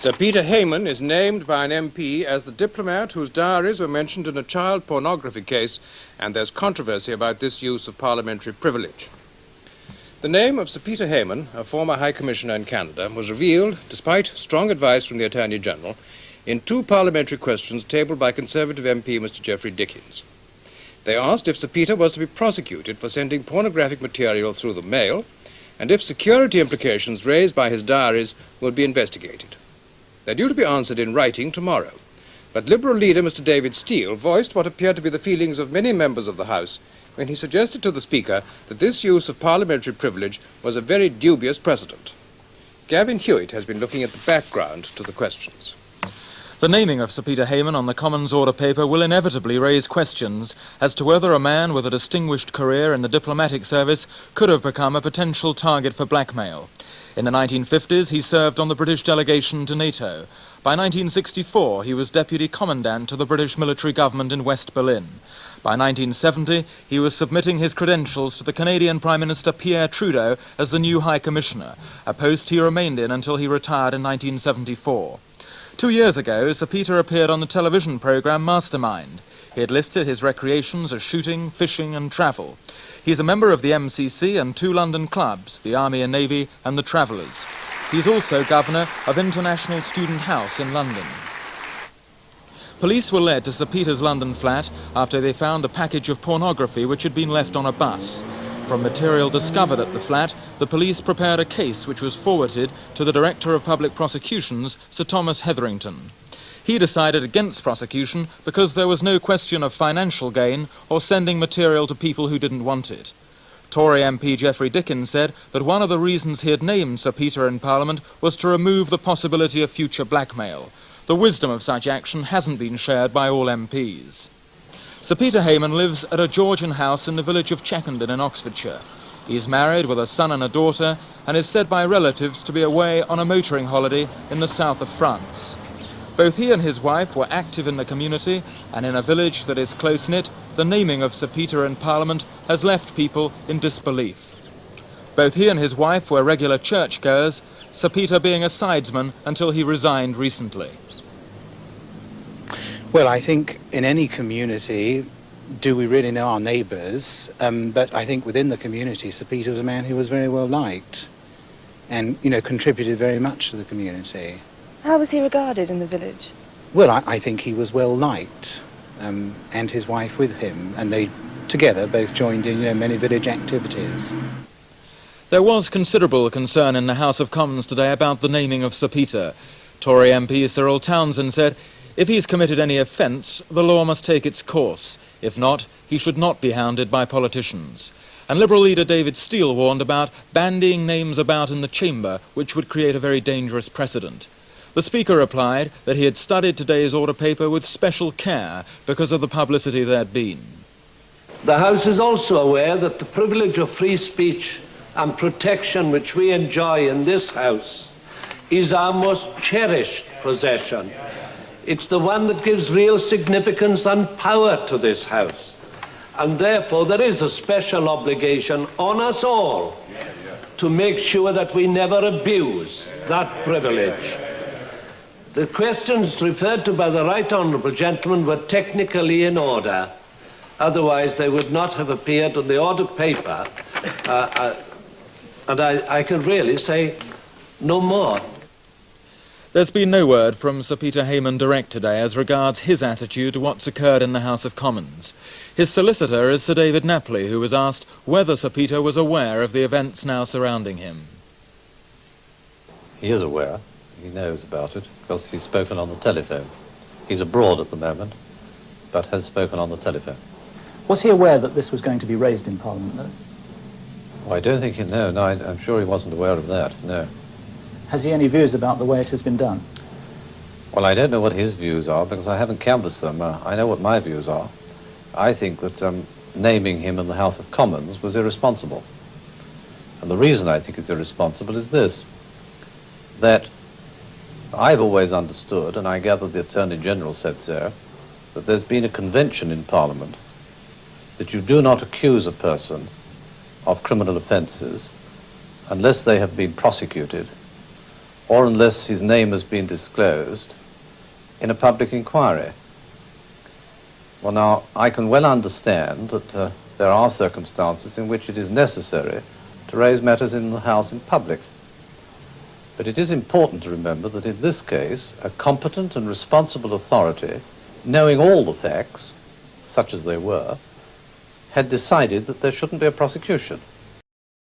Sir Peter Hayman is named by an MP as the diplomat whose diaries were mentioned in a child pornography case, and there's controversy about this use of parliamentary privilege. The name of Sir Peter Hayman, a former High Commissioner in Canada, was revealed, despite strong advice from the Attorney General, in two parliamentary questions tabled by Conservative MP Mr. Geoffrey Dickens. They asked if Sir Peter was to be prosecuted for sending pornographic material through the mail, and if security implications raised by his diaries would be investigated. They're due to be answered in writing tomorrow. But Liberal leader Mr. David Steele voiced what appeared to be the feelings of many members of the House when he suggested to the Speaker that this use of parliamentary privilege was a very dubious precedent. Gavin Hewitt has been looking at the background to the questions. The naming of Sir Peter Hayman on the Commons order paper will inevitably raise questions as to whether a man with a distinguished career in the diplomatic service could have become a potential target for blackmail. In the 1950s, he served on the British delegation to NATO. By 1964, he was Deputy Commandant to the British military government in West Berlin. By 1970, he was submitting his credentials to the Canadian Prime Minister Pierre Trudeau as the new High Commissioner, a post he remained in until he retired in 1974. 2 years ago, Sir Peter appeared on the television programme Mastermind. He had listed his recreations as shooting, fishing and travel. He's a member of the MCC and two London clubs, the Army and Navy and the Travellers. He's also governor of International Student House in London. Police were led to Sir Peter's London flat after they found a package of pornography which had been left on a bus. From material discovered at the flat, the police prepared a case which was forwarded to the Director of Public Prosecutions, Sir Thomas Hetherington. He decided against prosecution because there was no question of financial gain or sending material to people who didn't want it. Tory MP Geoffrey Dickens said that one of the reasons he had named Sir Peter in Parliament was to remove the possibility of future blackmail. The wisdom of such action hasn't been shared by all MPs. Sir Peter Hayman lives at a Georgian house in the village of Checkendon in Oxfordshire. He's married with a son and a daughter and is said by relatives to be away on a motoring holiday in the south of France. Both he and his wife were active in the community, and in a village that is close-knit, the naming of Sir Peter in Parliament has left people in disbelief. Both he and his wife were regular churchgoers, Sir Peter being a sidesman until he resigned recently. Well, I think in any community, do we really know our neighbours? But I think within the community, Sir Peter was a man who was very well liked and, contributed very much to the community. How was he regarded in the village? Well, I think he was well liked, and his wife with him, and they together both joined in, many village activities. There was considerable concern in the House of Commons today about the naming of Sir Peter. Tory MP Cyril Townsend said, if he's committed any offence, the law must take its course. If not, he should not be hounded by politicians. And Liberal leader David Steele warned about bandying names about in the chamber, which would create a very dangerous precedent. The Speaker replied that he had studied today's order paper with special care because of the publicity there had been. The House is also aware that the privilege of free speech and protection which we enjoy in this House is our most cherished possession. It's the one that gives real significance and power to this House. And therefore there is a special obligation on us all to make sure that we never abuse that privilege. The questions referred to by the right honourable gentleman were technically in order. Otherwise, they would not have appeared on the order paper. And I can really say no more. There's been no word from Sir Peter Hayman direct today as regards his attitude to what's occurred in the House of Commons. His solicitor is Sir David Napley, who was asked whether Sir Peter was aware of the events now surrounding him. He is aware. He knows about it because he's spoken on the telephone. He's abroad at the moment, but has spoken on the telephone. Was he aware that this was going to be raised in Parliament, though? Well, I don't think he... No, I'm sure he wasn't aware of that, no. Has he any views about the way it has been done? Well, I don't know what his views are because I haven't canvassed them. I know what my views are. I think that naming him in the House of Commons was irresponsible. And the reason I think it's irresponsible is this, that I've always understood, and I gather the Attorney General said so, that there's been a convention in Parliament that you do not accuse a person of criminal offences unless they have been prosecuted or unless his name has been disclosed in a public inquiry. Well, now, I can well understand that there are circumstances in which it is necessary to raise matters in the House in public. But it is important to remember that in this case, a competent and responsible authority, knowing all the facts, such as they were, had decided that there shouldn't be a prosecution.